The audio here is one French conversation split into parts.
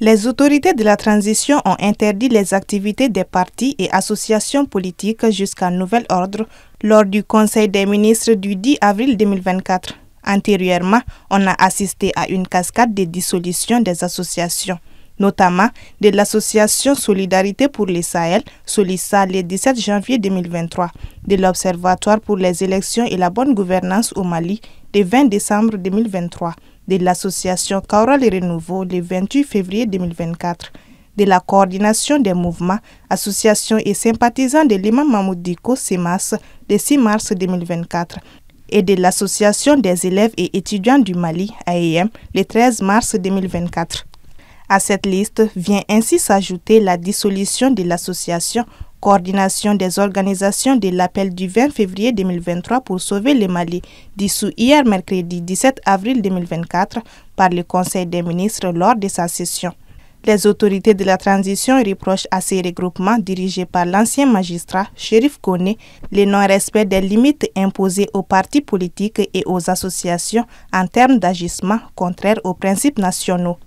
Les autorités de la transition ont interdit les activités des partis et associations politiques jusqu'à nouvel ordre lors du Conseil des ministres du 10 avril 2024. Antérieurement, on a assisté à une cascade de dissolutions des associations, notamment de l'association Solidarité pour le Sahel, Solissa, le 17 janvier 2023, de l'Observatoire pour les élections et la bonne gouvernance au Mali, le 20 décembre 2023, de l'association Kaura le Renouveau, le 28 février 2024, de la coordination des mouvements, associations et sympathisants de l'imam Mahmoud Dicko, CEMAS, le 6 mars 2024, et de l'Association des élèves et étudiants du Mali, AEM, le 13 mars 2024. À cette liste vient ainsi s'ajouter la dissolution de l'association Coordination des organisations de l'appel du 20 février 2023 pour sauver le Mali, dissous hier mercredi 17 avril 2024 par le Conseil des ministres lors de sa session. Les autorités de la transition reprochent à ces regroupements dirigés par l'ancien magistrat Chérif Koné le non-respect des limites imposées aux partis politiques et aux associations en termes d'agissement contraires aux principes nationaux.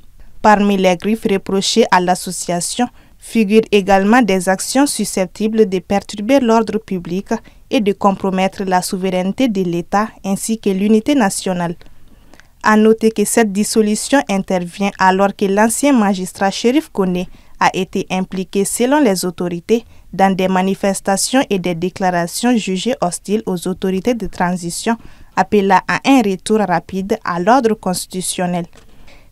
Parmi les griefs reprochés à l'association figurent également des actions susceptibles de perturber l'ordre public et de compromettre la souveraineté de l'État ainsi que l'unité nationale. À noter que cette dissolution intervient alors que l'ancien magistrat Chérif Koné a été impliqué selon les autorités dans des manifestations et des déclarations jugées hostiles aux autorités de transition, appelant à un retour rapide à l'ordre constitutionnel.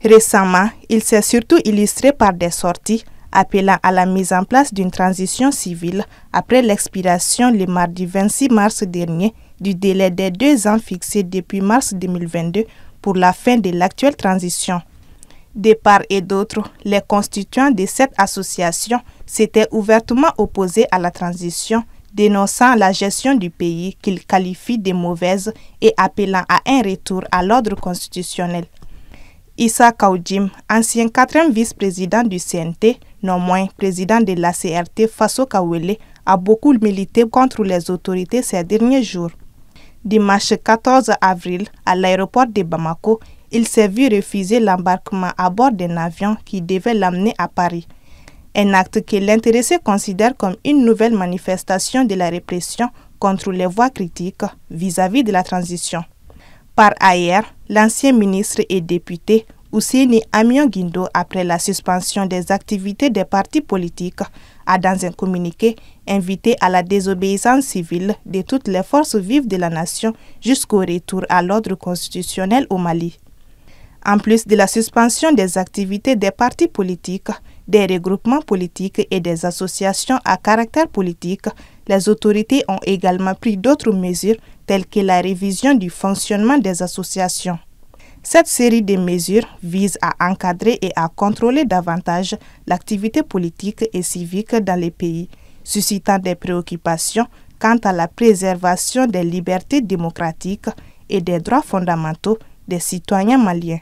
Récemment, il s'est surtout illustré par des sorties appelant à la mise en place d'une transition civile après l'expiration le mardi 26 mars dernier du délai des 2 ans fixé depuis mars 2022 pour la fin de l'actuelle transition. De part et d'autre, les constituants de cette association s'étaient ouvertement opposés à la transition, dénonçant la gestion du pays qu'ils qualifient de mauvaise et appelant à un retour à l'ordre constitutionnel. Issa Kaoudim, ancien 4e vice-président du CNT, non moins président de la CRT Faso Kawele, a beaucoup milité contre les autorités ces derniers jours. Dimanche 14 avril, à l'aéroport de Bamako, il s'est vu refuser l'embarquement à bord d'un avion qui devait l'amener à Paris. Un acte que l'intéressé considère comme une nouvelle manifestation de la répression contre les voix critiques vis-à-vis de la transition. Par ailleurs, l'ancien ministre et député Ousseini Amion Guindo, après la suspension des activités des partis politiques, a dans un communiqué invité à la désobéissance civile de toutes les forces vives de la nation jusqu'au retour à l'ordre constitutionnel au Mali. En plus de la suspension des activités des partis politiques, des regroupements politiques et des associations à caractère politique, les autorités ont également pris d'autres mesures telles que la révision du fonctionnement des associations. Cette série de mesures vise à encadrer et à contrôler davantage l'activité politique et civique dans les pays, suscitant des préoccupations quant à la préservation des libertés démocratiques et des droits fondamentaux des citoyens maliens.